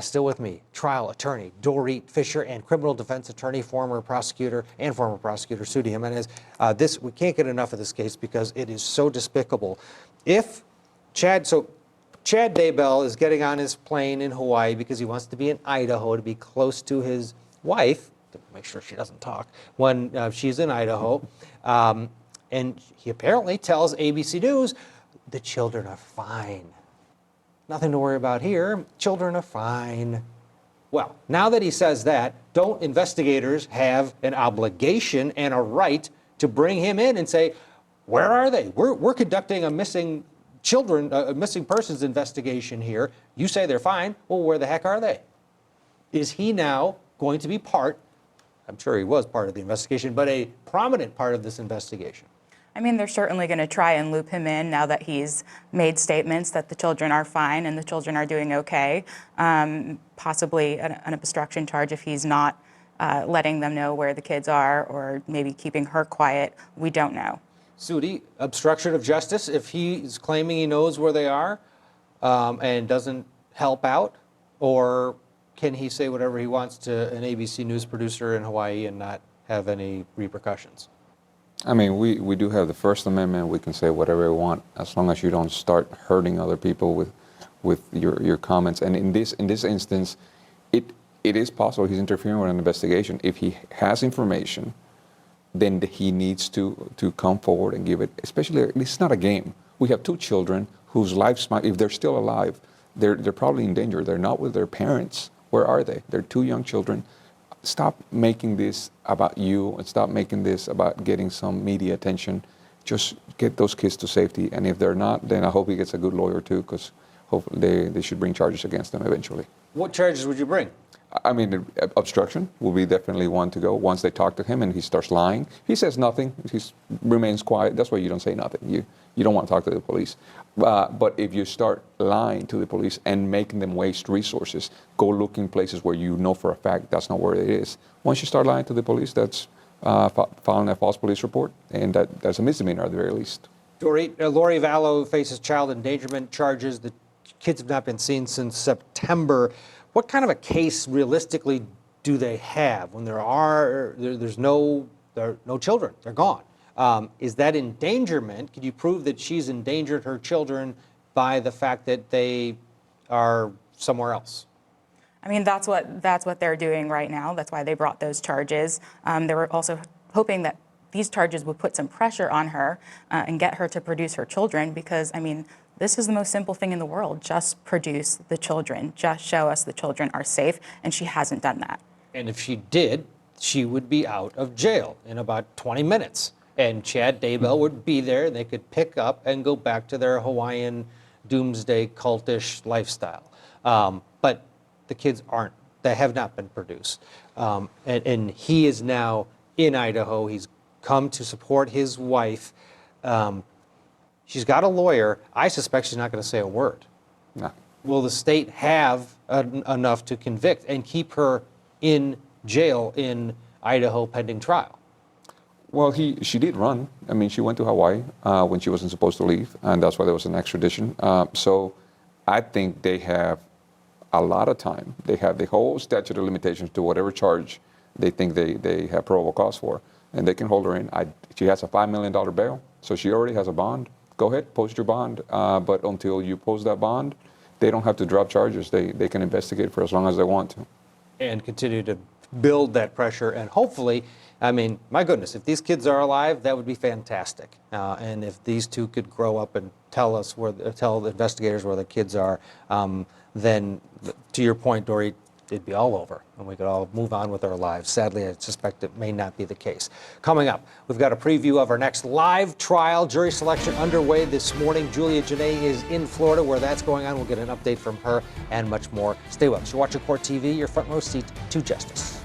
Still with me, trial attorney Dorit Fisher and criminal defense attorney, former prosecutor Suri Jimenez. We can't get enough of this case because it is so despicable. Chad Daybell is getting on his plane in Hawaii because he wants to be in Idaho to be close to his wife, to make sure she doesn't talk when she's in Idaho. And he apparently tells ABC News, the children are fine. Nothing to worry about here. Children are fine. Well, now that he says that, don't investigators have an obligation and a right to bring him in and say, where are they? We're conducting a missing persons investigation here. You say they're fine. Well, where the heck are they? Is he now going to be part, I'm sure he was part of the investigation, but a prominent part of this investigation? I mean, they're certainly going to try and loop him in now that he's made statements that the children are fine and the children are doing okay. Possibly an obstruction charge if he's not letting them know where the kids are, or maybe keeping her quiet. We don't know. Suri, obstruction of justice if he's claiming he knows where they are and doesn't help out? Or can he say whatever he wants to an ABC News producer in Hawaii and not have any repercussions? I mean, we do have the First Amendment. We can say whatever we want as long as you don't start hurting other people with your comments. And in this instance, it is possible he's interfering with an investigation. If he has information, then he needs to come forward and give it. Especially, it's not a game. We have two children whose lives, if they're still alive, they're probably in danger. They're not with their parents. Where are they? They're two young children. Stop making this about you and stop making this about getting some media attention. Just get those kids to safety. And if they're not, then I hope he gets a good lawyer too, because hopefully they should bring charges against them eventually. What charges would you bring? I mean, obstruction will be definitely one to go. Once they talk to him and he starts lying, he says nothing, he remains quiet. That's why you don't say nothing. You don't want to talk to the police. But if you start lying to the police and making them waste resources, go looking places where you know for a fact that's not where it is. Once you start lying to the police, that's filing a false police report, and that's a misdemeanor at the very least. Lori Vallow faces child endangerment charges. The kids have not been seen since September. What kind of a case realistically do they have when there's no children? They're gone. Is that endangerment? Can you prove that she's endangered her children by the fact that they are somewhere else? I mean, that's what they're doing right now. That's why they brought those charges. They were also hoping that these charges would put some pressure on her and get her to produce her children, because, I mean, this is the most simple thing in the world. Just produce the children. Just show us the children are safe, and she hasn't done that. And if she did, she would be out of jail in about 20 minutes. And Chad Daybell would be there, and they could pick up and go back to their Hawaiian doomsday cultish lifestyle. But the kids they have not been produced. And he is now in Idaho. He's come to support his wife. She's got a lawyer. I suspect she's not going to say a word. No. Will the state have enough to convict and keep her in jail in Idaho pending trial? Well, she did run. I mean, she went to Hawaii when she wasn't supposed to leave, and that's why there was an extradition. So I think they have a lot of time. They have the whole statute of limitations to whatever charge they think they have probable cause for, and they can hold her in. She has a $5 million bail, so she already has a bond. Go ahead, post your bond, but until you post that bond, they don't have to drop charges. They can investigate for as long as they want to. And continue to build that pressure, and hopefully, I mean, my goodness, if these kids are alive, that would be fantastic. And if these two could grow up and tell the investigators where the kids are, then to your point, Dory, it'd be all over and we could all move on with our lives. Sadly, I suspect it may not be the case. Coming up, we've got a preview of our next live trial. Jury selection underway this morning. Julia Janae is in Florida where that's going on. We'll get an update from her and much more. Stay with us. You're watching Court TV, your front row seat to justice.